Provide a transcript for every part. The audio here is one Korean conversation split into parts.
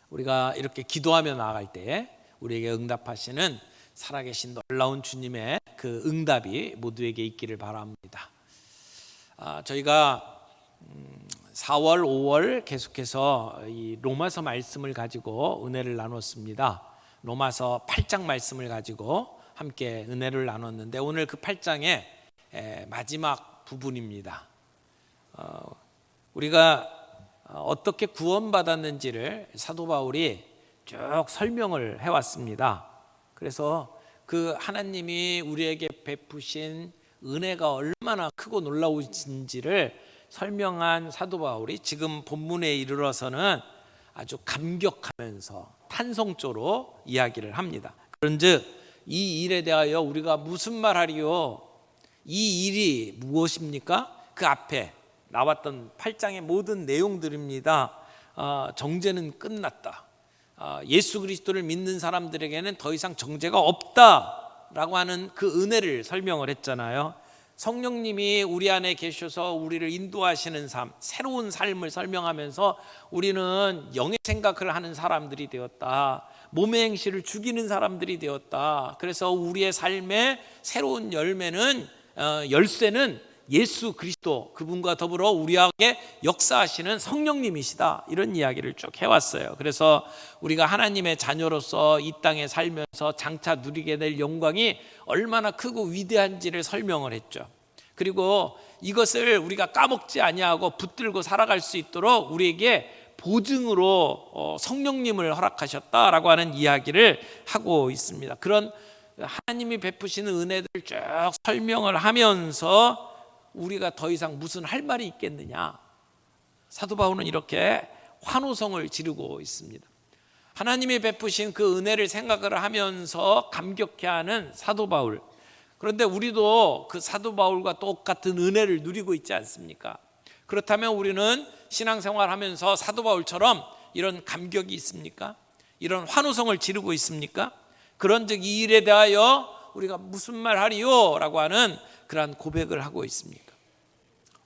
우리가 이렇게 기도하며 나아갈 때 우리에게 응답하시는 살아계신 놀라운 주님의 그 응답이 모두에게 있기를 바랍니다. 저희가 4월, 5월 계속해서 이 로마서 말씀을 가지고 은혜를 나눴습니다. 로마서 8장 말씀을 가지고 함께 은혜를 나눴는데 오늘 그 8장의 마지막 부분입니다. 우리가 어떻게 구원받았는지를 사도 바울이 쭉 설명을 해왔습니다. 그래서 그 하나님이 우리에게 베푸신 은혜가 얼마나 크고 놀라우신지를 설명한 사도 바울이 지금 본문에 이르러서는 아주 감격하면서 탄성조로 이야기를 합니다. 그런즉 이 일에 대하여 우리가 무슨 말하리요? 이 일이 무엇입니까? 그 앞에 나왔던 8장의 모든 내용들입니다. 정죄는 끝났다. 예수 그리스도를 믿는 사람들에게는 더 이상 정죄가 없다라고 하는 그 은혜를 설명을 했잖아요. 성령님이 우리 안에 계셔서 우리를 인도하시는 삶, 새로운 삶을 설명하면서 우리는 영의 생각을 하는 사람들이 되었다. 몸의 행실을 죽이는 사람들이 되었다. 그래서 우리의 삶의 새로운 열쇠는 예수 그리스도, 그분과 더불어 우리에게 역사하시는 성령님이시다. 이런 이야기를 쭉 해왔어요. 그래서 우리가 하나님의 자녀로서 이 땅에 살면서 장차 누리게 될 영광이 얼마나 크고 위대한지를 설명을 했죠. 그리고 이것을 우리가 까먹지 아니하고 붙들고 살아갈 수 있도록 우리에게 보증으로 성령님을 허락하셨다라고 하는 이야기를 하고 있습니다. 그런 하나님이 베푸시는 은혜들을 쭉 설명을 하면서 우리가 더 이상 무슨 할 말이 있겠느냐, 사도 바울은 이렇게 환호성을 지르고 있습니다. 하나님이 베푸신 그 은혜를 생각을 하면서 감격해하는 사도 바울. 그런데 우리도 그 사도 바울과 똑같은 은혜를 누리고 있지 않습니까? 그렇다면 우리는 신앙생활 하면서 사도 바울처럼 이런 감격이 있습니까? 이런 환호성을 지르고 있습니까? 그런즉 이 일에 대하여 우리가 무슨 말 하리요? 라고 하는 그러한 고백을 하고 있습니까?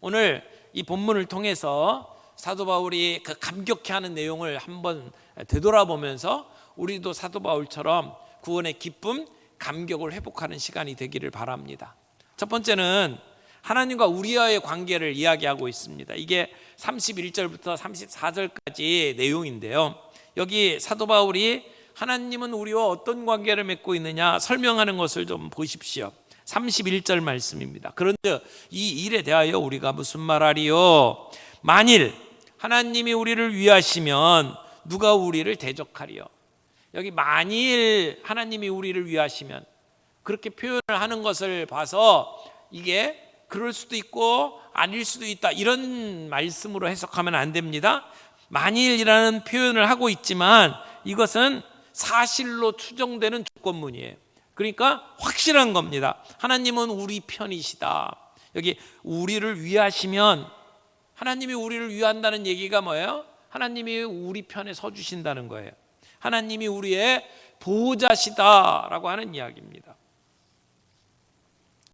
오늘 이 본문을 통해서 사도 바울이 그 감격해하는 내용을 한번 되돌아보면서 우리도 사도 바울처럼 구원의 기쁨, 감격을 회복하는 시간이 되기를 바랍니다. 첫 번째는 하나님과 우리와의 관계를 이야기하고 있습니다. 이게 31절부터 34절까지 내용인데요. 여기 사도 바울이 하나님은 우리와 어떤 관계를 맺고 있느냐 설명하는 것을 좀 보십시오. 31절 말씀입니다. 그런데 이 일에 대하여 우리가 무슨 말하리요? 만일 하나님이 우리를 위하시면 누가 우리를 대적하리요? 여기 만일 하나님이 우리를 위하시면, 그렇게 표현을 하는 것을 봐서 이게 그럴 수도 있고 아닐 수도 있다, 이런 말씀으로 해석하면 안 됩니다. 만일이라는 표현을 하고 있지만 이것은 사실로 추정되는 조건문이에요. 그러니까 확실한 겁니다. 하나님은 우리 편이시다. 여기 우리를 위하시면, 하나님이 우리를 위한다는 얘기가 뭐예요? 하나님이 우리 편에 서주신다는 거예요. 하나님이 우리의 보호자시다라고 하는 이야기입니다.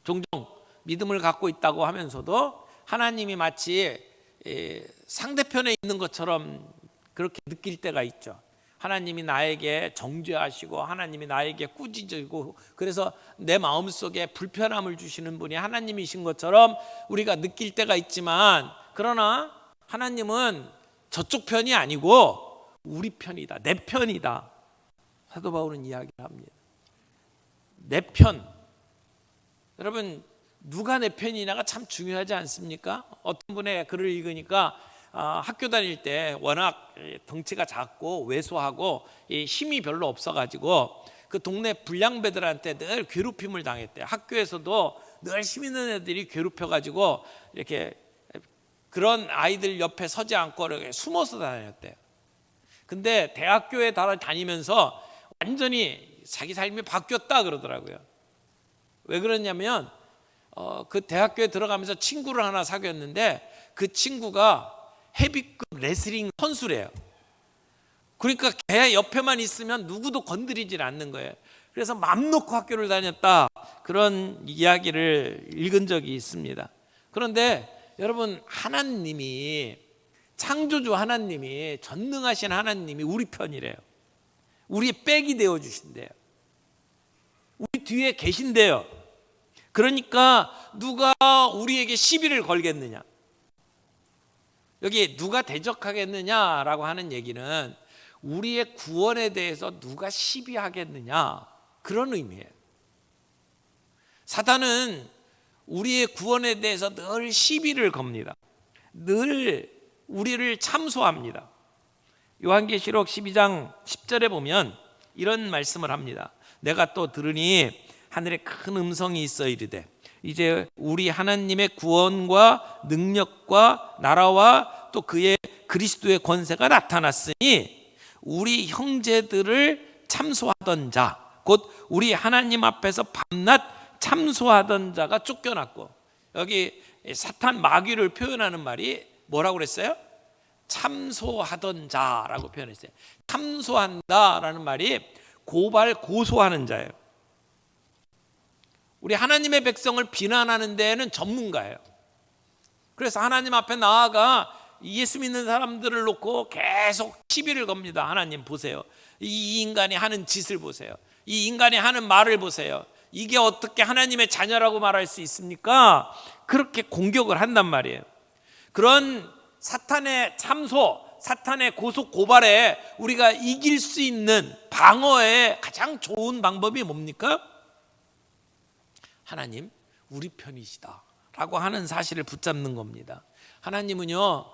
종종 믿음을 갖고 있다고 하면서도 하나님이 마치 상대편에 있는 것처럼 그렇게 느낄 때가 있죠. 하나님이 나에게 정죄하시고 하나님이 나에게 꾸짖으시고 그래서 내 마음속에 불편함을 주시는 분이 하나님이신 것처럼 우리가 느낄 때가 있지만, 그러나 하나님은 저쪽 편이 아니고 우리 편이다, 내 편이다. 사도 바울은 이야기를 합니다. 내 편. 여러분, 누가 내 편이냐가 참 중요하지 않습니까? 어떤 분의 글을 읽으니까 학교 다닐 때 워낙 덩치가 작고 왜소하고 힘이 별로 없어가지고 그 동네 불량배들한테 늘 괴롭힘을 당했대요. 학교에서도 늘 힘 있는 애들이 괴롭혀가지고 이렇게 그런 아이들 옆에 서지 않고 이렇게 숨어서 다녔대요. 근데 대학교에 다니면서 완전히 자기 삶이 바뀌었다 그러더라고요. 왜 그러냐면 그 대학교에 들어가면서 친구를 하나 사귀었는데 그 친구가 헤비급 레슬링 선수래요. 그러니까 걔 옆에만 있으면 누구도 건드리질 않는 거예요. 그래서 맘 놓고 학교를 다녔다, 그런 이야기를 읽은 적이 있습니다. 그런데 여러분, 하나님이 창조주 하나님이, 전능하신 하나님이 우리 편이래요. 우리의 백이 되어주신대요. 우리 뒤에 계신대요. 그러니까 누가 우리에게 시비를 걸겠느냐, 여기 누가 대적하겠느냐라고 하는 얘기는 우리의 구원에 대해서 누가 시비하겠느냐, 그런 의미예요. 사탄은 우리의 구원에 대해서 늘 시비를 겁니다. 늘 우리를 참소합니다. 요한계시록 12장 10절에 보면 이런 말씀을 합니다. 내가 또 들으니 하늘에 큰 음성이 있어 이르되 이제 우리 하나님의 구원과 능력과 나라와 또 그의 그리스도의 권세가 나타났으니 우리 형제들을 참소하던 자, 곧 우리 하나님 앞에서 밤낮 참소하던 자가 쫓겨났고, 여기 사탄 마귀를 표현하는 말이 뭐라고 그랬어요? 참소하던 자라고 표현했어요. 참소한다라는 말이 고발, 고소하는 자예요. 우리 하나님의 백성을 비난하는 데에는 전문가예요. 그래서 하나님 앞에 나아가 예수 믿는 사람들을 놓고 계속 시비를 겁니다. 하나님 보세요, 이 인간이 하는 짓을 보세요, 이 인간이 하는 말을 보세요, 이게 어떻게 하나님의 자녀라고 말할 수 있습니까? 그렇게 공격을 한단 말이에요. 그런 사탄의 참소, 사탄의 고속 고발에 우리가 이길 수 있는 방어의 가장 좋은 방법이 뭡니까? 하나님 우리 편이시다 라고 하는 사실을 붙잡는 겁니다. 하나님은요,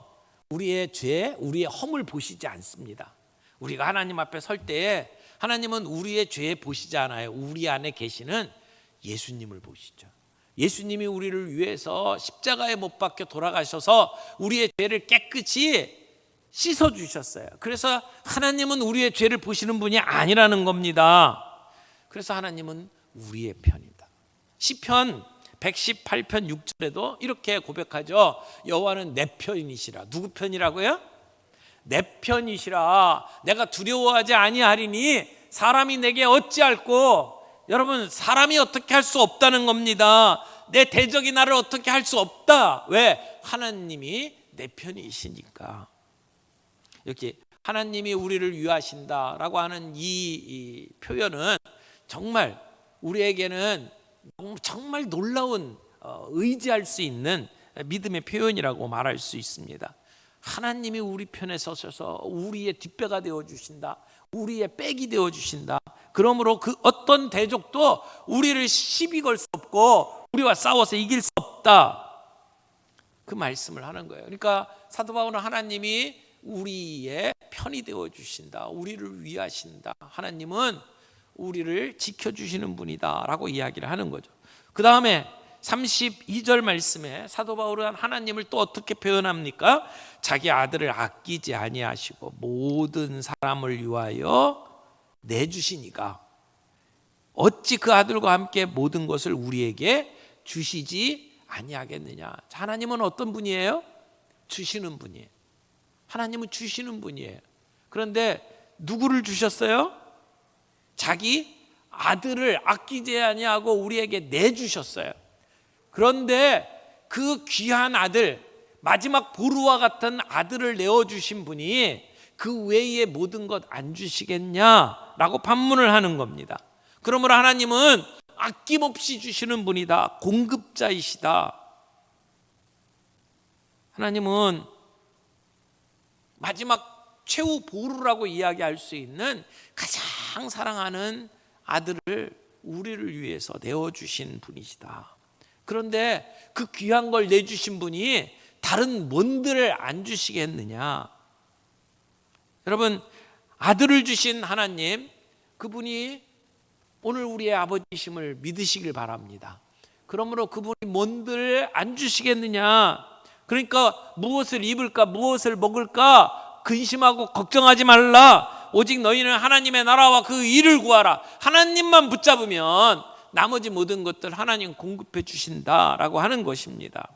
우리의 죄, 우리의 허물 보시지 않습니다. 우리가 하나님 앞에 설 때에 하나님은 우리의 죄 보시지 않아요. 우리 안에 계시는 예수님을 보시죠. 예수님이 우리를 위해서 십자가에 못 박혀 돌아가셔서 우리의 죄를 깨끗이 씻어주셨어요. 그래서 하나님은 우리의 죄를 보시는 분이 아니라는 겁니다. 그래서 하나님은 우리의 편이다. 시편 118편 6절에도 이렇게 고백하죠. 여호와는 내 편이시라. 누구 편이라고요? 내 편이시라. 내가 두려워하지 아니하리니 사람이 내게 어찌할꼬. 여러분, 사람이 어떻게 할 수 없다는 겁니다. 내 대적이 나를 어떻게 할 수 없다. 왜? 하나님이 내 편이시니까. 이렇게 하나님이 우리를 위하신다라고 하는 이 표현은 정말 우리에게는 정말 놀라운 의지할 수 있는 믿음의 표현이라고 말할 수 있습니다. 하나님이 우리 편에 서셔서 우리의 뒷배가 되어주신다, 우리의 백이 되어주신다. 그러므로 그 어떤 대적도 우리를 시비 걸 수 없고 우리와 싸워서 이길 수 없다, 그 말씀을 하는 거예요. 그러니까 사도 바울은 하나님이 우리의 편이 되어주신다, 우리를 위하신다, 하나님은 우리를 지켜주시는 분이다 라고 이야기를 하는 거죠. 그 다음에 32절 말씀에 사도 바울은 하나님을 또 어떻게 표현합니까? 자기 아들을 아끼지 아니하시고 모든 사람을 위하여 내주시니까 어찌 그 아들과 함께 모든 것을 우리에게 주시지 아니하겠느냐. 하나님은 어떤 분이에요? 주시는 분이에요. 하나님은 주시는 분이에요. 그런데 누구를 주셨어요? 자기 아들을 아끼지 아니하고 우리에게 내주셨어요. 그런데 그 귀한 아들, 마지막 보루와 같은 아들을 내어주신 분이 그 외에 모든 것 안 주시겠냐라고 반문을 하는 겁니다. 그러므로 하나님은 아낌없이 주시는 분이다, 공급자이시다. 하나님은 마지막 최후 보루라고 이야기할 수 있는 가장 사랑하는 아들을 우리를 위해서 내어주신 분이시다. 그런데 그 귀한 걸 내주신 분이 다른 뭔들을 안 주시겠느냐. 여러분, 아들을 주신 하나님, 그분이 오늘 우리의 아버지심을 믿으시길 바랍니다. 그러므로 그분이 뭔들 안 주시겠느냐. 그러니까 무엇을 입을까, 무엇을 먹을까 근심하고 걱정하지 말라. 오직 너희는 하나님의 나라와 그 일을 구하라. 하나님만 붙잡으면 나머지 모든 것들 하나님 공급해 주신다라고 하는 것입니다.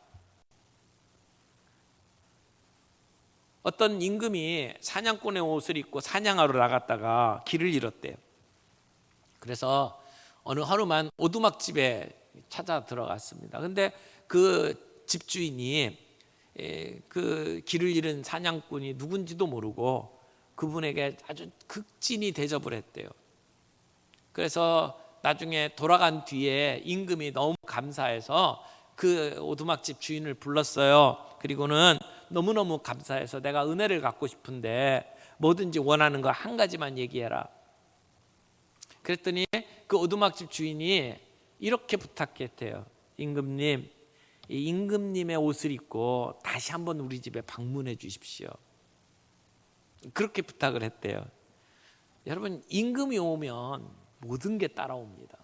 어떤 임금이 사냥꾼의 옷을 입고 사냥하러 나갔다가 길을 잃었대요. 그래서 어느 하루만 오두막집에 찾아 들어갔습니다. 근데 그 집주인이 그 길을 잃은 사냥꾼이 누군지도 모르고 그분에게 아주 극진히 대접을 했대요. 그래서 나중에 돌아간 뒤에 임금이 너무 감사해서 그 오두막집 주인을 불렀어요. 그리고는 너무너무 감사해서 내가 은혜를 갚고 싶은데 뭐든지 원하는 거 한 가지만 얘기해라. 그랬더니 그 오두막집 주인이 이렇게 부탁했대요. 임금님, 이 임금님의 옷을 입고 다시 한번 우리 집에 방문해 주십시오. 그렇게 부탁을 했대요. 여러분, 임금이 오면 모든 게 따라옵니다.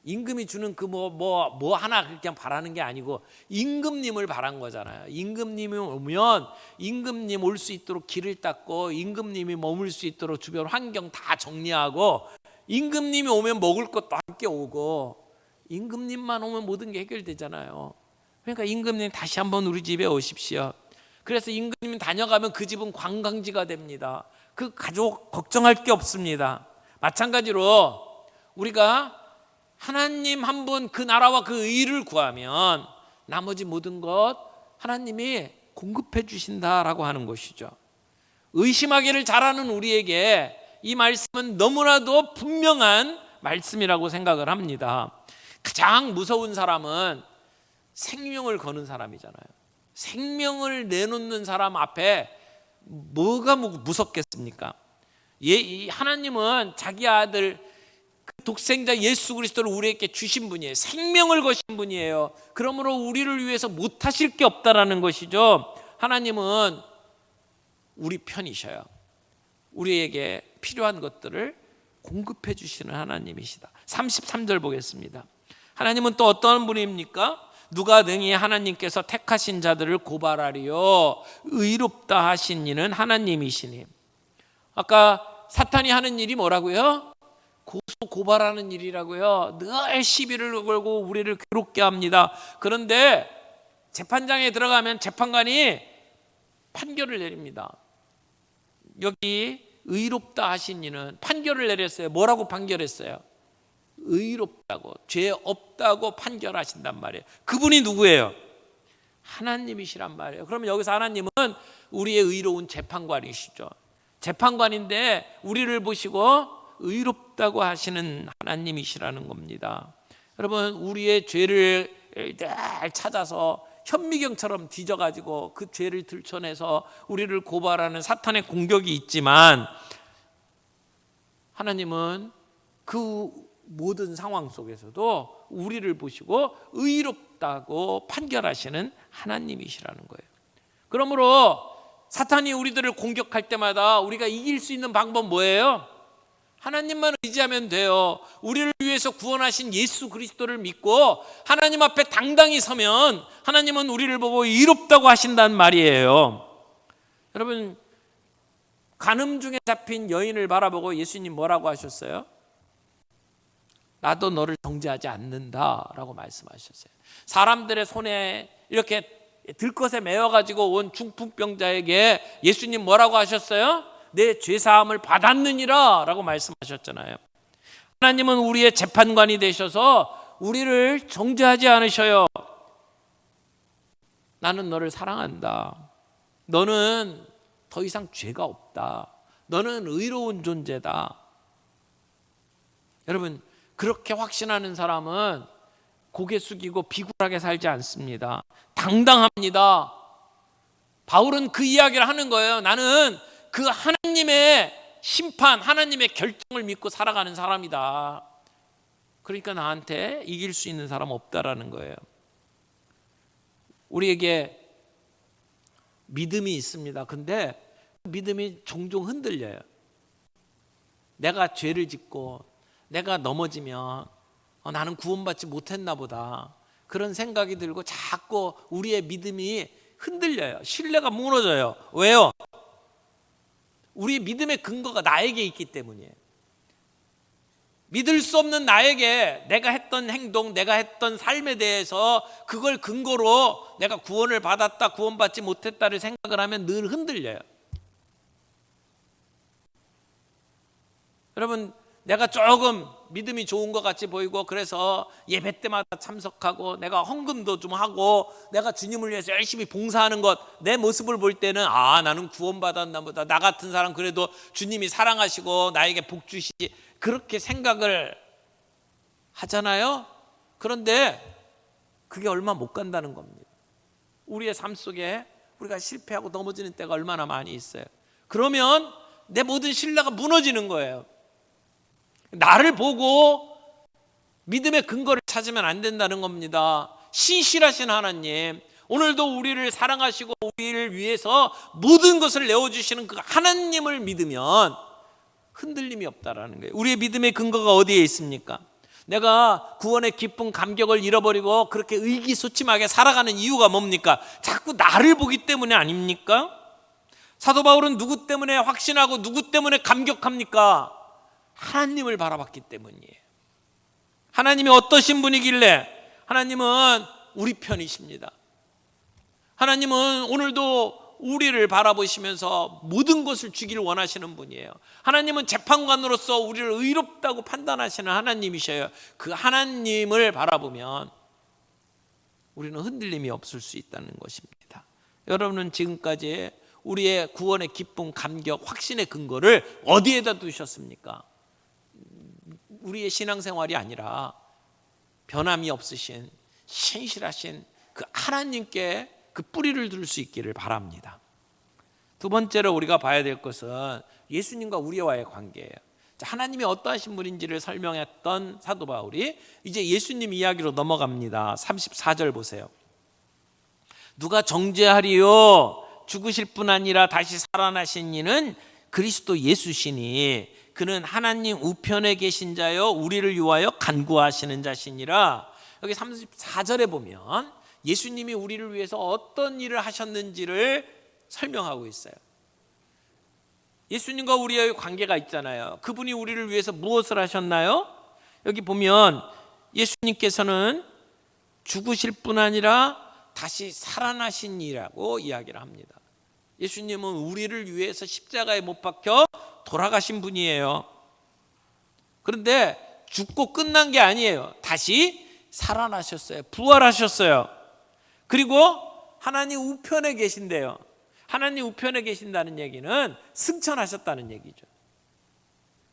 임금이 주는 그 뭐 하나 그냥 바라는 게 아니고 임금님을 바란 거잖아요. 임금님이 오면 임금님 올 수 있도록 길을 닦고 임금님이 머물 수 있도록 주변 환경 다 정리하고 임금님이 오면 먹을 것도 함께 오고 임금님만 오면 모든 게 해결되잖아요. 그러니까 임금님 다시 한번 우리 집에 오십시오. 그래서 임금님 다녀가면 그 집은 관광지가 됩니다. 그 가족 걱정할 게 없습니다. 마찬가지로 우리가 하나님 한 분 그 나라와 그 의를 구하면 나머지 모든 것 하나님이 공급해 주신다라고 하는 것이죠. 의심하기를 잘하는 우리에게 이 말씀은 너무나도 분명한 말씀이라고 생각을 합니다. 가장 무서운 사람은 생명을 거는 사람이잖아요. 생명을 내놓는 사람 앞에 뭐가 무섭겠습니까? 하나님은 자기 아들 그 독생자 예수 그리스도를 우리에게 주신 분이에요. 생명을 거신 분이에요. 그러므로 우리를 위해서 못하실 게 없다라는 것이죠. 하나님은 우리 편이셔요. 우리에게 필요한 것들을 공급해 주시는 하나님이시다. 33절 보겠습니다. 하나님은 또 어떤 분입니까? 누가 능히 하나님께서 택하신 자들을 고발하리요 의롭다 하신 이는 하나님이시니. 아까 사탄이 하는 일이 뭐라고요? 고발하는 일이라고요. 늘 시비를 걸고 우리를 괴롭게 합니다. 그런데 재판장에 들어가면 재판관이 판결을 내립니다. 여기 의롭다 하신 이는 판결을 내렸어요. 뭐라고 판결했어요? 의롭다고, 죄 없다고 판결하신단 말이에요. 그분이 누구예요? 하나님이시란 말이에요. 그러면 여기서 하나님은 우리의 의로운 재판관이시죠. 재판관인데 우리를 보시고 의롭다고 하시는 하나님이시라는 겁니다. 여러분, 우리의 죄를 늘 찾아서 현미경처럼 뒤져가지고 그 죄를 들춰내서 우리를 고발하는 사탄의 공격이 있지만 하나님은 그 모든 상황 속에서도 우리를 보시고 의롭다고 판결하시는 하나님이시라는 거예요. 그러므로 사탄이 우리들을 공격할 때마다 우리가 이길 수 있는 방법 뭐예요? 하나님만 의지하면 돼요. 우리를 위해서 구원하신 예수 그리스도를 믿고 하나님 앞에 당당히 서면 하나님은 우리를 보고 의롭다고 하신다는 말이에요. 여러분, 간음 중에 잡힌 여인을 바라보고 예수님 뭐라고 하셨어요? 나도 너를 정죄하지 않는다라고 말씀하셨어요. 사람들의 손에 이렇게 들것에 매어가지고 온 중풍병자에게 예수님 뭐라고 하셨어요? 내 죄사함을 받았느니라 라고 말씀하셨잖아요. 하나님은 우리의 재판관이 되셔서 우리를 정죄하지 않으셔요. 나는 너를 사랑한다. 너는 더 이상 죄가 없다. 너는 의로운 존재다. 여러분, 그렇게 확신하는 사람은 고개 숙이고 비굴하게 살지 않습니다. 당당합니다. 바울은 그 이야기를 하는 거예요. 나는 그 하나님의 심판, 하나님의 결정을 믿고 살아가는 사람이다. 그러니까 나한테 이길 수 있는 사람 없다라는 거예요. 우리에게 믿음이 있습니다. 근데 믿음이 종종 흔들려요. 내가 죄를 짓고 내가 넘어지면 나는 구원받지 못했나 보다. 그런 생각이 들고 자꾸 우리의 믿음이 흔들려요. 신뢰가 무너져요. 왜요? 우리 믿음의 근거가 나에게 있기 때문이에요. 믿을 수 없는 나에게 내가 했던 행동, 내가 했던 삶에 대해서 그걸 근거로 내가 구원을 받았다, 구원받지 못했다를 생각을 하면 늘 흔들려요. 여러분, 내가 조금 믿음이 좋은 것 같이 보이고 그래서 예배 때마다 참석하고 내가 헌금도 좀 하고 내가 주님을 위해서 열심히 봉사하는 것, 내 모습을 볼 때는 나는 구원받았나 보다, 나 같은 사람 그래도 주님이 사랑하시고 나에게 복 주시지, 그렇게 생각을 하잖아요. 그런데 그게 얼마 못 간다는 겁니다. 우리의 삶 속에 우리가 실패하고 넘어지는 때가 얼마나 많이 있어요. 그러면 내 모든 신뢰가 무너지는 거예요. 나를 보고 믿음의 근거를 찾으면 안 된다는 겁니다. 신실하신 하나님, 오늘도 우리를 사랑하시고 우리를 위해서 모든 것을 내어주시는 그 하나님을 믿으면 흔들림이 없다라는 거예요. 우리의 믿음의 근거가 어디에 있습니까? 내가 구원의 기쁨, 감격을 잃어버리고 그렇게 의기소침하게 살아가는 이유가 뭡니까? 자꾸 나를 보기 때문에 아닙니까? 사도 바울은 누구 때문에 확신하고 누구 때문에 감격합니까? 하나님을 바라봤기 때문이에요. 하나님이 어떠신 분이길래? 하나님은 우리 편이십니다. 하나님은 오늘도 우리를 바라보시면서 모든 것을 주기를 원하시는 분이에요. 하나님은 재판관으로서 우리를 의롭다고 판단하시는 하나님이셔요. 그 하나님을 바라보면 우리는 흔들림이 없을 수 있다는 것입니다. 여러분은 지금까지 우리의 구원의 기쁨, 감격, 확신의 근거를 어디에다 두셨습니까? 우리의 신앙생활이 아니라 변함이 없으신 신실하신 그 하나님께 그 뿌리를 둘 수 있기를 바랍니다. 두 번째로 우리가 봐야 될 것은 예수님과 우리와의 관계예요. 하나님이 어떠하신 분인지를 설명했던 사도 바울이 이제 예수님 이야기로 넘어갑니다. 34절 보세요. 누가 정죄하리요? 죽으실 뿐 아니라 다시 살아나신 이는 그리스도 예수시니 그는 하나님 우편에 계신 자요 우리를 위하여 간구하시는 자시니라. 여기 34절에 보면 예수님이 우리를 위해서 어떤 일을 하셨는지를 설명하고 있어요. 예수님과 우리의 관계가 있잖아요. 그분이 우리를 위해서 무엇을 하셨나요? 여기 보면 예수님께서는 죽으실 뿐 아니라 다시 살아나신 이라고 이야기를 합니다. 예수님은 우리를 위해서 십자가에 못 박혀 돌아가신 분이에요. 그런데 죽고 끝난 게 아니에요. 다시 살아나셨어요. 부활하셨어요. 그리고 하나님 우편에 계신대요. 하나님 우편에 계신다는 얘기는 승천하셨다는 얘기죠.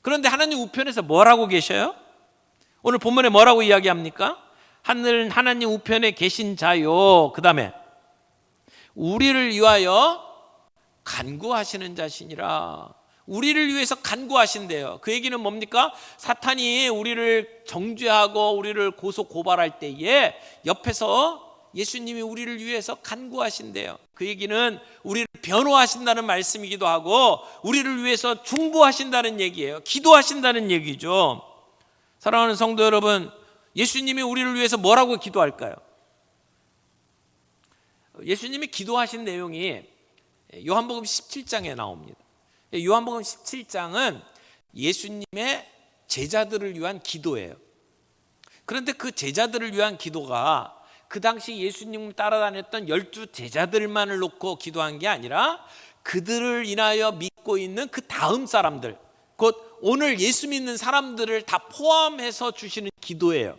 그런데 하나님 우편에서 뭘 하고 계셔요? 오늘 본문에 뭐라고 이야기합니까? 하나님 우편에 계신 자요, 그 다음에 우리를 위하여 간구하시는 자시니라. 우리를 위해서 간구하신대요. 그 얘기는 뭡니까? 사탄이 우리를 정죄하고 우리를 고소 고발할 때에 옆에서 예수님이 우리를 위해서 간구하신대요. 그 얘기는 우리를 변호하신다는 말씀이기도 하고 우리를 위해서 중보하신다는 얘기예요. 기도하신다는 얘기죠. 사랑하는 성도 여러분, 예수님이 우리를 위해서 뭐라고 기도할까요? 예수님이 기도하신 내용이 요한복음 17장에 나옵니다. 요한복음 17장은 예수님의 제자들을 위한 기도예요. 그런데 그 제자들을 위한 기도가 그 당시 예수님을 따라다녔던 12 제자들만을 놓고 기도한 게 아니라 그들을 인하여 믿고 있는 그 다음 사람들, 곧 오늘 예수 믿는 사람들을 다 포함해서 주시는 기도예요.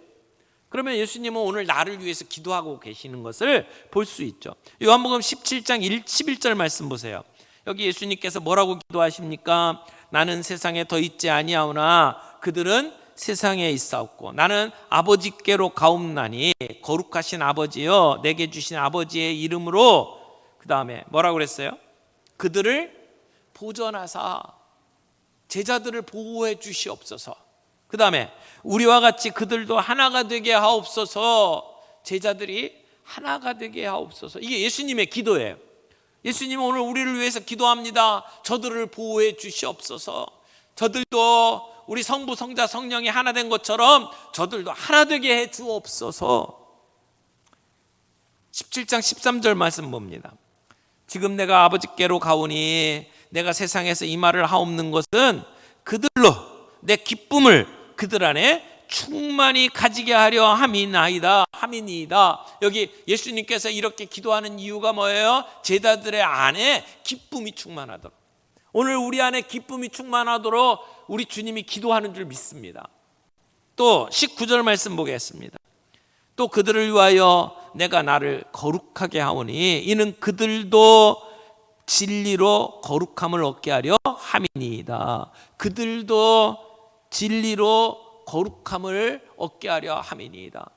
그러면 예수님은 오늘 나를 위해서 기도하고 계시는 것을 볼 수 있죠. 요한복음 17장 11절 말씀 보세요. 여기 예수님께서 뭐라고 기도하십니까? 나는 세상에 더 있지 아니하오나 그들은 세상에 있사옵고 나는 아버지께로 가옵나니 거룩하신 아버지여 내게 주신 아버지의 이름으로, 그 다음에 뭐라고 그랬어요? 그들을 보전하사 제자들을 보호해 주시옵소서. 그 다음에 우리와 같이 그들도 하나가 되게 하옵소서. 제자들이 하나가 되게 하옵소서. 이게 예수님의 기도예요. 예수님은 오늘 우리를 위해서 기도합니다. 저들을 보호해 주시옵소서. 저들도 우리 성부, 성자, 성령이 하나 된 것처럼 저들도 하나 되게 해 주옵소서. 17장 13절 말씀 봅니다. 지금 내가 아버지께로 가오니 내가 세상에서 이 말을 하옵는 것은 그들로 내 기쁨을 그들 안에 충만히 가지게 하려 함이나이다. 여기 예수님께서 이렇게 기도하는 이유가 뭐예요? 제자들의 안에 기쁨이 충만하도록. 오늘 우리 안에 기쁨이 충만하도록 우리 주님이 기도하는 줄 믿습니다. 또 19절 말씀 보겠습니다. 또 그들을 위하여 내가 나를 거룩하게 하오니 이는 그들도 진리로 거룩함을 얻게 하려 함이니이다. 그들도 진리로 거룩함을 얻게 하려 함이니이다.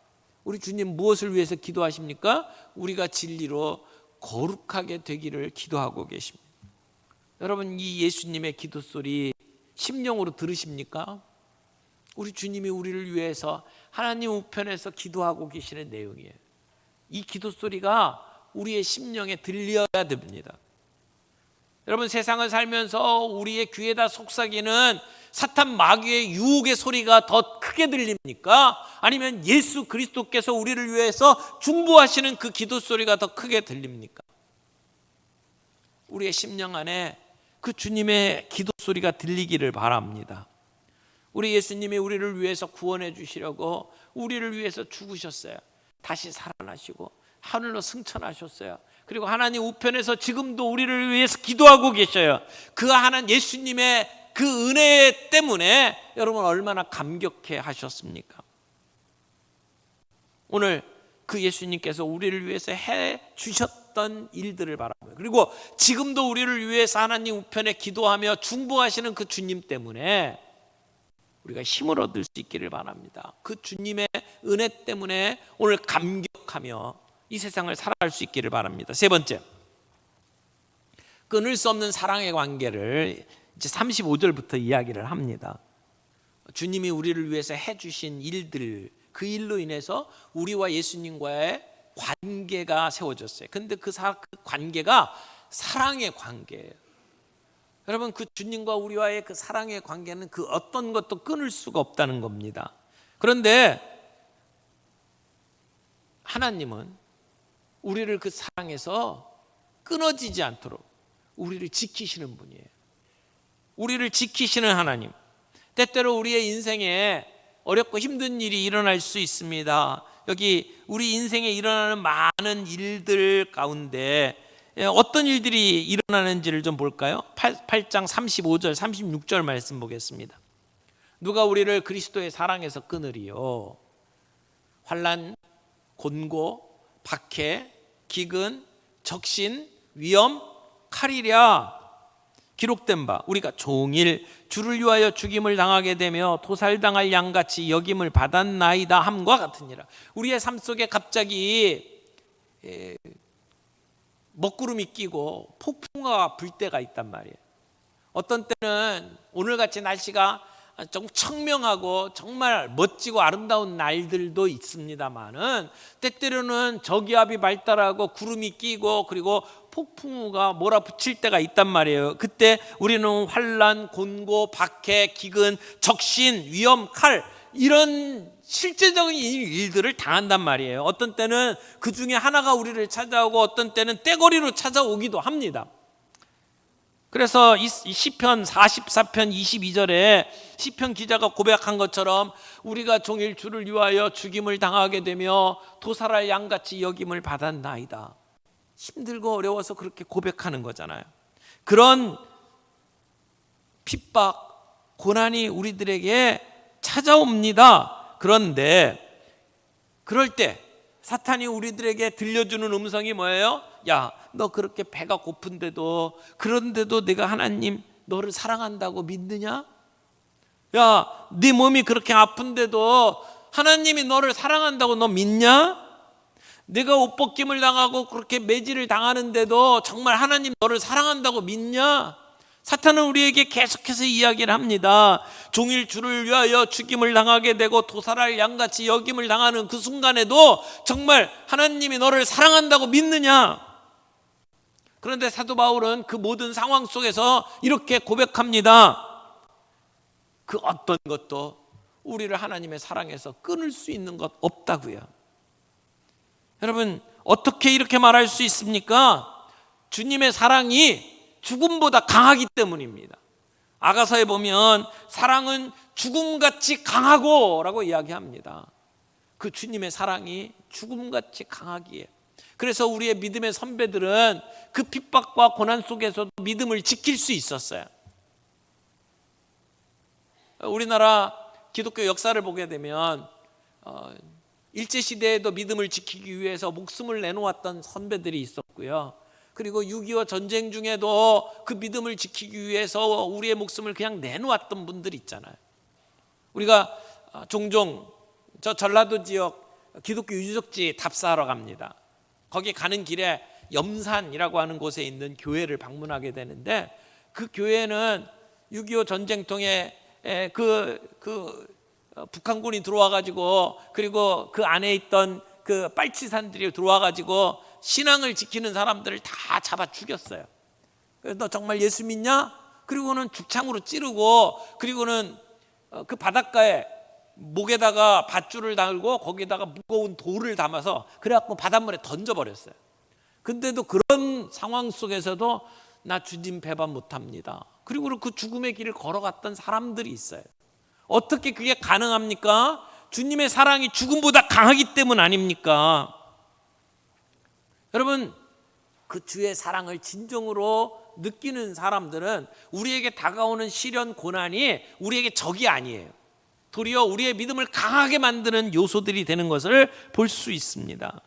우리 주님 무엇을 위해서 기도하십니까? 우리가 진리로 거룩하게 되기를 기도하고 계십니다. 여러분, 이 예수님의 기도 소리 심령으로 들으십니까? 우리 주님이 우리를 위해서 하나님 우편에서 기도하고 계시는 내용이에요. 이 기도 소리가 우리의 심령에 들려야 됩니다. 여러분, 세상을 살면서 우리의 귀에다 속삭이는 사탄 마귀의 유혹의 소리가 더 크게 들립니까? 아니면 예수 그리스도께서 우리를 위해서 중보하시는 그 기도 소리가 더 크게 들립니까? 우리의 심령 안에 그 주님의 기도 소리가 들리기를 바랍니다. 우리 예수님이 우리를 위해서 구원해 주시려고 우리를 위해서 죽으셨어요. 다시 살아나시고 하늘로 승천하셨어요. 그리고 하나님 우편에서 지금도 우리를 위해서 기도하고 계셔요. 그 하나님 예수님의 그 은혜 때문에 여러분 얼마나 감격해 하셨습니까? 오늘 그 예수님께서 우리를 위해서 해 주셨던 일들을 바라보며, 그리고 지금도 우리를 위해서 하나님 우편에 기도하며 중보하시는 그 주님 때문에 우리가 힘을 얻을 수 있기를 바랍니다. 그 주님의 은혜 때문에 오늘 감격하며 이 세상을 살아갈 수 있기를 바랍니다. 세 번째, 끊을 수 없는 사랑의 관계를 이제 35절부터 이야기를 합니다. 주님이 우리를 위해서 해주신 일들, 그 일로 인해서 우리와 예수님과의 관계가 세워졌어요. 근데 그 관계가 사랑의 관계예요. 여러분, 그 주님과 우리와의 그 사랑의 관계는 그 어떤 것도 끊을 수가 없다는 겁니다. 그런데 하나님은 우리를 그 사랑에서 끊어지지 않도록 우리를 지키시는 분이에요. 우리를 지키시는 하나님. 때때로 우리의 인생에 어렵고 힘든 일이 일어날 수 있습니다. 여기 우리 인생에 일어나는 많은 일들 가운데 어떤 일들이 일어나는지를 좀 볼까요? 8장 35절 36절 말씀 보겠습니다. 누가 우리를 그리스도의 사랑에서 끊으리요? 환난, 곤고, 박해, 기근, 적신, 위험, 칼이랴. 기록된 바 우리가 종일 주를 위하여 죽임을 당하게 되며 도살당할 양같이 여김을 받았나이다 함과 같으니라. 우리의 삶 속에 갑자기 먹구름이 끼고 폭풍우가 불 때가 있단 말이에요. 어떤 때는 오늘같이 날씨가 좀 청명하고 정말 멋지고 아름다운 날들도 있습니다만은 때때로는 저기압이 발달하고 구름이 끼고 그리고 폭풍우가 몰아붙일 때가 있단 말이에요. 그때 우리는 환난, 곤고, 박해, 기근, 적신, 위험, 칼 이런 실제적인 일들을 당한단 말이에요. 어떤 때는 그 중에 하나가 우리를 찾아오고 어떤 때는 떼거리로 찾아오기도 합니다. 그래서 이 시편 44편 22절에 시편 기자가 고백한 것처럼 우리가 종일 주를 위하여 죽임을 당하게 되며 도살할 양같이 여김을 받았나이다. 힘들고 어려워서 그렇게 고백하는 거잖아요. 그런 핍박, 고난이 우리들에게 찾아옵니다. 그런데 그럴 때 사탄이 우리들에게 들려주는 음성이 뭐예요? 야, 너 그렇게 배가 고픈데도 그런데도 내가 하나님 너를 사랑한다고 믿느냐? 야, 네 몸이 그렇게 아픈데도 하나님이 너를 사랑한다고 너 믿냐? 내가 옷벗김을 당하고 그렇게 매질을 당하는데도 정말 하나님 너를 사랑한다고 믿냐? 사탄은 우리에게 계속해서 이야기를 합니다. 종일 주를 위하여 죽임을 당하게 되고 도살할 양같이 여김을 당하는 그 순간에도 정말 하나님이 너를 사랑한다고 믿느냐? 그런데 사도 바울은 그 모든 상황 속에서 이렇게 고백합니다. 그 어떤 것도 우리를 하나님의 사랑에서 끊을 수 있는 것 없다고요. 여러분, 어떻게 이렇게 말할 수 있습니까? 주님의 사랑이 죽음보다 강하기 때문입니다. 아가서에 보면 사랑은 죽음같이 강하고 라고 이야기합니다. 그 주님의 사랑이 죽음같이 강하기에, 그래서 우리의 믿음의 선배들은 그 핍박과 고난 속에서도 믿음을 지킬 수 있었어요. 우리나라 기독교 역사를 보게 되면 일제시대에도 믿음을 지키기 위해서 목숨을 내놓았던 선배들이 있었고요. 그리고 6.25 전쟁 중에도 그 믿음을 지키기 위해서 우리의 목숨을 그냥 내놓았던 분들이 있잖아요. 우리가 종종 저 전라도 지역 기독교 유적지 답사하러 갑니다. 거기 가는 길에 염산이라고 하는 곳에 있는 교회를 방문하게 되는데, 그 교회는 6.25 전쟁통에 북한군이 들어와 가지고, 그리고 그 안에 있던 그 빨치산들이 들어와 가지고 신앙을 지키는 사람들을 다 잡아 죽였어요. 그래서 너 정말 예수 믿냐? 그리고는 죽창으로 찌르고, 그리고는 그 바닷가에 목에다가 밧줄을 달고 거기에다가 무거운 돌을 담아서 그래갖고 바닷물에 던져버렸어요. 근데도 그런 상황 속에서도 나 주님 배반 못합니다. 그리고 그 죽음의 길을 걸어갔던 사람들이 있어요. 어떻게 그게 가능합니까? 주님의 사랑이 죽음보다 강하기 때문 아닙니까? 여러분, 그 주의 사랑을 진정으로 느끼는 사람들은 우리에게 다가오는 시련, 고난이 우리에게 적이 아니에요. 도리어 우리의 믿음을 강하게 만드는 요소들이 되는 것을 볼 수 있습니다.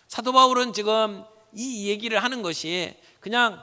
사도 바울은 지금 이 얘기를 하는 것이 그냥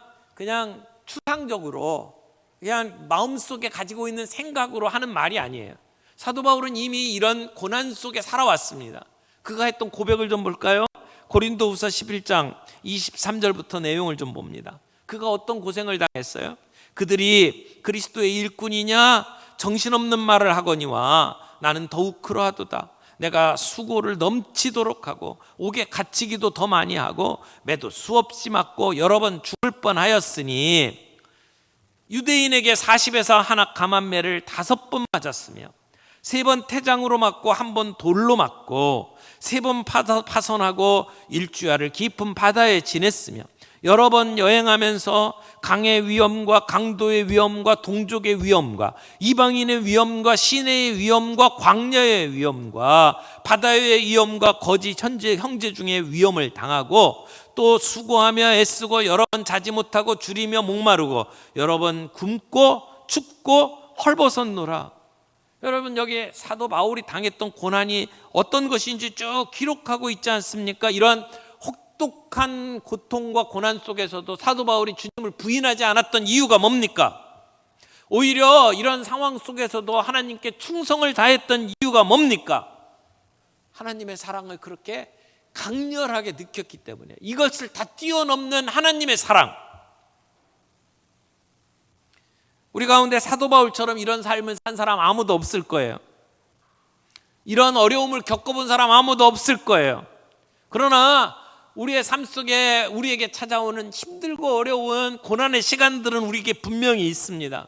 추상적으로, 그냥 마음속에 가지고 있는 생각으로 하는 말이 아니에요. 사도 바울은 이미 이런 고난 속에 살아왔습니다. 그가 했던 고백을 좀 볼까요? 고린도후서 11장 23절부터 내용을 좀 봅니다. 그가 어떤 고생을 당했어요? 그들이 그리스도의 일꾼이냐 정신없는 말을 하거니와 나는 더욱 그러하도다. 내가 수고를 넘치도록 하고 옥에 갇히기도 더 많이 하고 매도 수없이 맞고 여러 번 죽을 뻔하였으니, 유대인에게 40에서 하나 감한매를 5번 맞았으며 3번 태장으로 맞고 1번 돌로 맞고 3번 파선하고 일주야를 깊은 바다에 지냈으며 여러 번 여행하면서 강의 위험과 강도의 위험과 동족의 위험과 이방인의 위험과 시내의 위험과 광야의 위험과 바다의 위험과 거짓 형제 중에 위험을 당하고, 또 수고하며 애쓰고 여러 번 자지 못하고 줄이며 목마르고 여러 번 굶고 춥고 헐벗었노라. 여러분, 여기 사도 바울이 당했던 고난이 어떤 것인지 쭉 기록하고 있지 않습니까? 이런 혹독한 고통과 고난 속에서도 사도 바울이 주님을 부인하지 않았던 이유가 뭡니까? 오히려 이런 상황 속에서도 하나님께 충성을 다했던 이유가 뭡니까? 하나님의 사랑을 그렇게 강렬하게 느꼈기 때문에, 이것을 다 뛰어넘는 하나님의 사랑. 우리 가운데 사도 바울처럼 이런 삶을 산 사람 아무도 없을 거예요. 이런 어려움을 겪어본 사람 아무도 없을 거예요. 그러나 우리의 삶 속에 우리에게 찾아오는 힘들고 어려운 고난의 시간들은 우리에게 분명히 있습니다.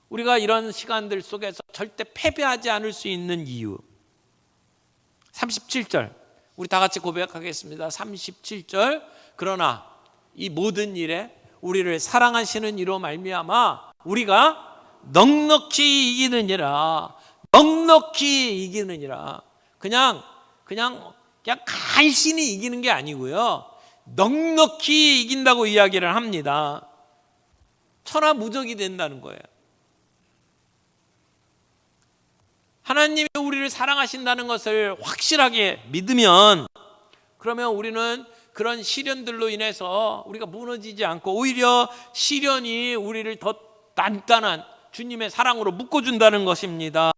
우리가 이런 시간들 속에서 절대 패배하지 않을 수 있는 이유, 37절 우리 다 같이 고백하겠습니다. 37절 그러나 이 모든 일에 우리를 사랑하시는 이로 말미암아 우리가 넉넉히 이기느니라. 넉넉히 이기느니라. 그냥 간신히 이기는 게 아니고요, 넉넉히 이긴다고 이야기를 합니다. 천하무적이 된다는 거예요. 하나님이 우리를 사랑하신다는 것을 확실하게 믿으면, 그러면 우리는 그런 시련들로 인해서 우리가 무너지지 않고 오히려 시련이 우리를 더 단단한 주님의 사랑으로 묶어준다는 것입니다.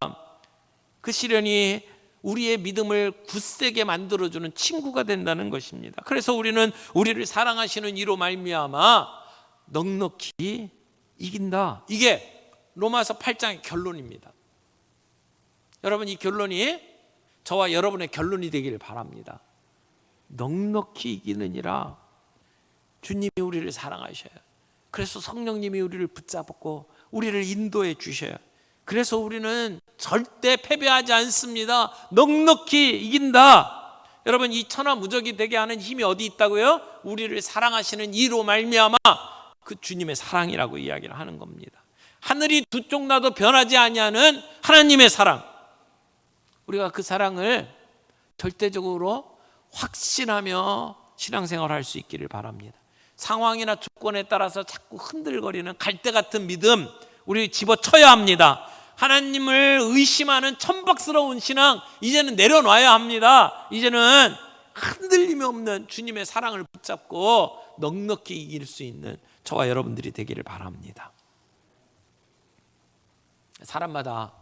그 시련이 우리의 믿음을 굳세게 만들어주는 친구가 된다는 것입니다. 그래서 우리는 우리를 사랑하시는 이로 말미암아 넉넉히 이긴다. 이게 로마서 8장의 결론입니다. 여러분, 이 결론이 저와 여러분의 결론이 되기를 바랍니다. 넉넉히 이기느니라. 주님이 우리를 사랑하셔요. 그래서 성령님이 우리를 붙잡고 우리를 인도해 주셔요. 그래서 우리는 절대 패배하지 않습니다. 넉넉히 이긴다. 여러분, 이 천하무적이 되게 하는 힘이 어디 있다고요? 우리를 사랑하시는 이로 말미암아 그 주님의 사랑이라고 이야기를 하는 겁니다. 하늘이 두 쪽 나도 변하지 아니하는 하나님의 사랑, 우리가 그 사랑을 절대적으로 확신하며 신앙생활 할 수 있기를 바랍니다. 상황이나 조건에 따라서 자꾸 흔들거리는 갈대 같은 믿음 우리 집어쳐야 합니다. 하나님을 의심하는 천박스러운 신앙 이제는 내려놔야 합니다. 이제는 흔들림이 없는 주님의 사랑을 붙잡고 넉넉히 이길 수 있는 저와 여러분들이 되기를 바랍니다. 사람마다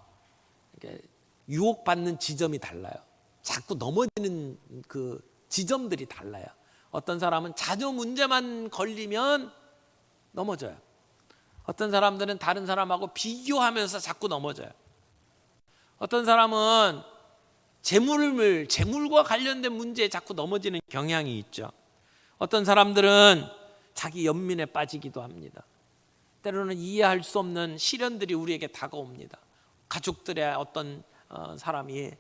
유혹받는 지점이 달라요. 자꾸 넘어지는 그 지점들이 달라요. 어떤 사람은 자녀 문제만 걸리면 넘어져요. 어떤 사람들은 다른 사람하고 비교하면서 자꾸 넘어져요. 어떤 사람은 재물과 관련된 문제에 자꾸 넘어지는 경향이 있죠. 어떤 사람들은 자기 연민에 빠지기도 합니다. 때로는 이해할 수 없는 시련들이 우리에게 다가옵니다. 가족들의 어떤 사람이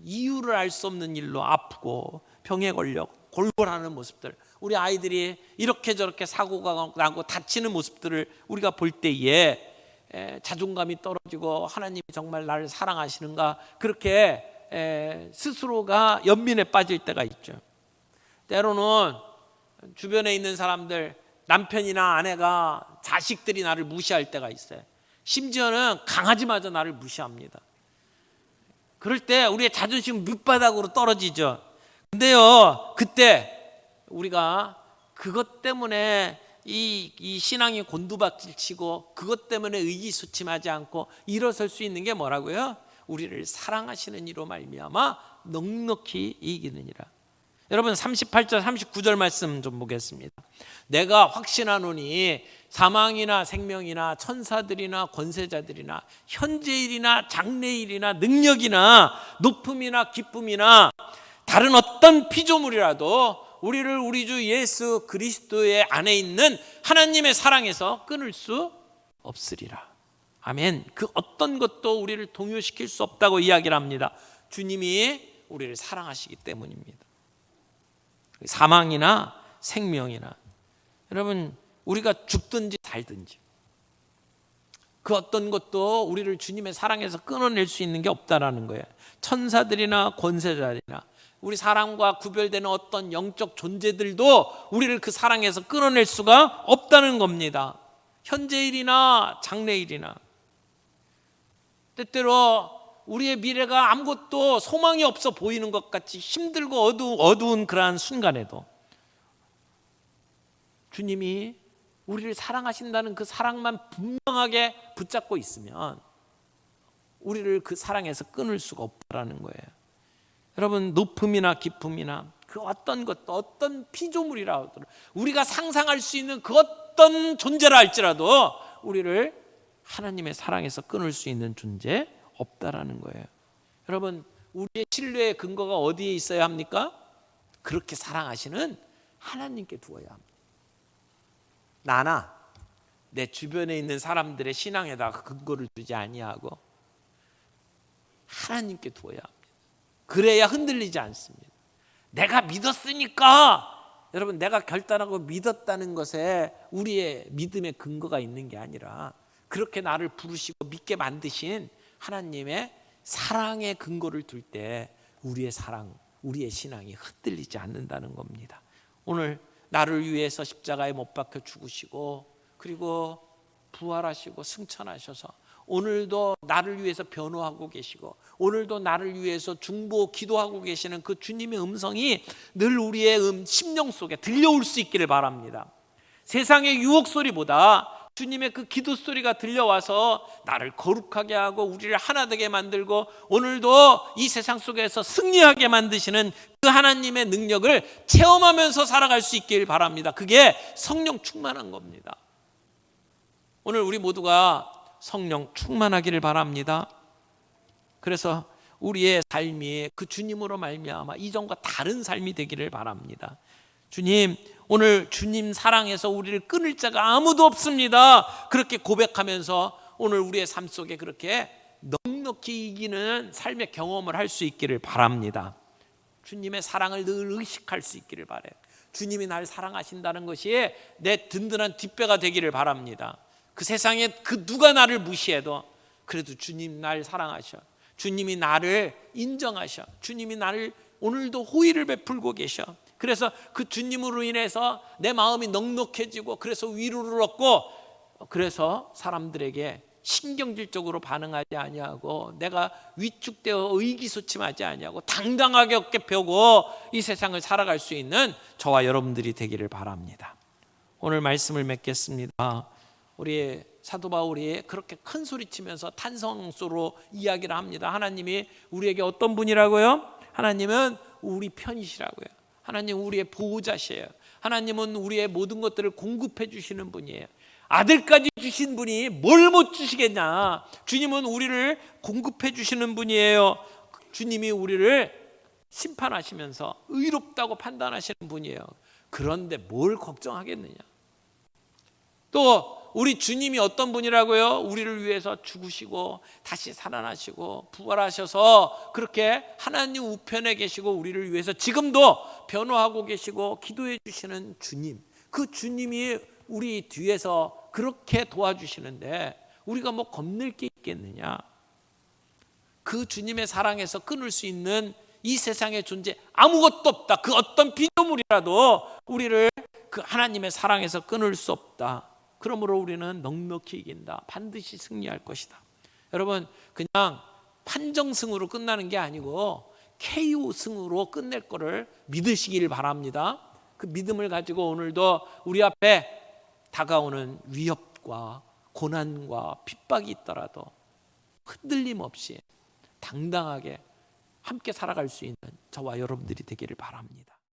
이유를 알 수 없는 일로 아프고 병에 걸려 골골하는 모습들, 우리 아이들이 이렇게 저렇게 사고가 나고 다치는 모습들을 우리가 볼 때에 자존감이 떨어지고 하나님이 정말 나를 사랑하시는가 그렇게 스스로가 연민에 빠질 때가 있죠. 때로는 주변에 있는 사람들, 남편이나 아내가, 자식들이 나를 무시할 때가 있어요. 심지어는 강아지마저 나를 무시합니다. 그럴 때 우리의 자존심은 밑바닥으로 떨어지죠. 근데요, 그때 우리가 그것 때문에 이 신앙이 곤두박질치고 그것 때문에 의기소침하지 않고 일어설 수 있는 게 뭐라고요? 우리를 사랑하시는 이로 말미암아 넉넉히 이기느니라. 여러분 38절 39절 말씀 좀 보겠습니다. 내가 확신하노니 사망이나 생명이나 천사들이나 권세자들이나 현재일이나 장래일이나 능력이나 높음이나 기쁨이나 다른 어떤 피조물이라도 우리를 우리 주 예수 그리스도의 안에 있는 하나님의 사랑에서 끊을 수 없으리라. 아멘. 그 어떤 것도 우리를 동요시킬 수 없다고 이야기를 합니다. 주님이 우리를 사랑하시기 때문입니다. 사망이나 생명이나, 여러분 우리가 죽든지 살든지 그 어떤 것도 우리를 주님의 사랑에서 끊어낼 수 있는 게 없다라는 거예요. 천사들이나 권세자들이나 우리 사람과 구별되는 어떤 영적 존재들도 우리를 그 사랑에서 끊어낼 수가 없다는 겁니다. 현재일이나 장래일이나. 때때로 우리의 미래가 아무것도 소망이 없어 보이는 것 같이 힘들고 어두운 그러한 순간에도 주님이 우리를 사랑하신다는 그 사랑만 분명하게 붙잡고 있으면 우리를 그 사랑에서 끊을 수가 없다는 거예요. 여러분 높음이나 기쁨이나 그 어떤 것도 어떤 피조물이라 하더라도 우리가 상상할 수 있는 그 어떤 존재라 할지라도 우리를 하나님의 사랑에서 끊을 수 있는 존재 없다라는 거예요. 여러분 우리의 신뢰의 근거가 어디에 있어야 합니까? 그렇게 사랑하시는 하나님께 두어야 합니다. 나나 내 주변에 있는 사람들의 신앙에다가 근거를 두지 아니하고 하나님께 두어야 합니다. 그래야 흔들리지 않습니다. 내가 믿었으니까, 여러분 내가 결단하고 믿었다는 것에 우리의 믿음의 근거가 있는 게 아니라 그렇게 나를 부르시고 믿게 만드신 하나님의 사랑의 근거를 둘 때 우리의 사랑, 우리의 신앙이 흔들리지 않는다는 겁니다. 오늘 나를 위해서 십자가에 못 박혀 죽으시고 그리고 부활하시고 승천하셔서 오늘도 나를 위해서 변호하고 계시고 오늘도 나를 위해서 중보 기도하고 계시는 그 주님의 음성이 늘 우리의 심령 속에 들려올 수 있기를 바랍니다. 세상의 유혹 소리보다 주님의 그 기도 소리가 들려와서 나를 거룩하게 하고 우리를 하나 되게 만들고 오늘도 이 세상 속에서 승리하게 만드시는 그 하나님의 능력을 체험하면서 살아갈 수 있길 바랍니다. 그게 성령 충만한 겁니다. 오늘 우리 모두가 성령 충만하기를 바랍니다. 그래서 우리의 삶이 그 주님으로 말미암아 이전과 다른 삶이 되기를 바랍니다. 주님, 오늘 주님 사랑에서 우리를 끊을 자가 아무도 없습니다. 그렇게 고백하면서 오늘 우리의 삶 속에 그렇게 넉넉히 이기는 삶의 경험을 할 수 있기를 바랍니다. 주님의 사랑을 늘 의식할 수 있기를 바라요. 주님이 날 사랑하신다는 것이 내 든든한 뒷배가 되기를 바랍니다. 그 세상에 그 누가 나를 무시해도 그래도 주님 날 사랑하셔. 주님이 나를 인정하셔. 주님이 나를 오늘도 호의를 베풀고 계셔. 그래서 그 주님으로 인해서 내 마음이 넉넉해지고 그래서 위로를 얻고 그래서 사람들에게 신경질적으로 반응하지 아니하고 내가 위축되어 의기소침하지 아니하고 당당하게 어깨 펴고 이 세상을 살아갈 수 있는 저와 여러분들이 되기를 바랍니다. 오늘 말씀을 맺겠습니다. 우리 사도 바울이 그렇게 큰 소리치면서 탄성소로 이야기를 합니다. 하나님이 우리에게 어떤 분이라고요? 하나님은 우리 편이시라고요. 하나님 우리의 보호자시에요. 하나님은 우리의 모든 것들을 공급해 주시는 분이에요. 아들까지 주신 분이 뭘 못 주시겠냐. 주님은 우리를 공급해 주시는 분이에요. 주님이 우리를 심판하시면서 의롭다고 판단하시는 분이에요. 그런데 뭘 걱정하겠느냐. 또 우리 주님이 어떤 분이라고요? 우리를 위해서 죽으시고 다시 살아나시고 부활하셔서 그렇게 하나님 우편에 계시고 우리를 위해서 지금도 변호하고 계시고 기도해 주시는 주님. 그 주님이 우리 뒤에서 그렇게 도와주시는데 우리가 뭐 겁낼 게 있겠느냐. 그 주님의 사랑에서 끊을 수 있는 이 세상의 존재 아무것도 없다. 그 어떤 피조물이라도 우리를 그 하나님의 사랑에서 끊을 수 없다. 그러므로 우리는 넉넉히 이긴다. 반드시 승리할 것이다. 여러분 그냥 판정승으로 끝나는 게 아니고 KO승으로 끝낼 거를 믿으시길 바랍니다. 그 믿음을 가지고 오늘도 우리 앞에 다가오는 위협과 고난과 핍박이 있더라도 흔들림 없이 당당하게 함께 살아갈 수 있는 저와 여러분들이 되기를 바랍니다.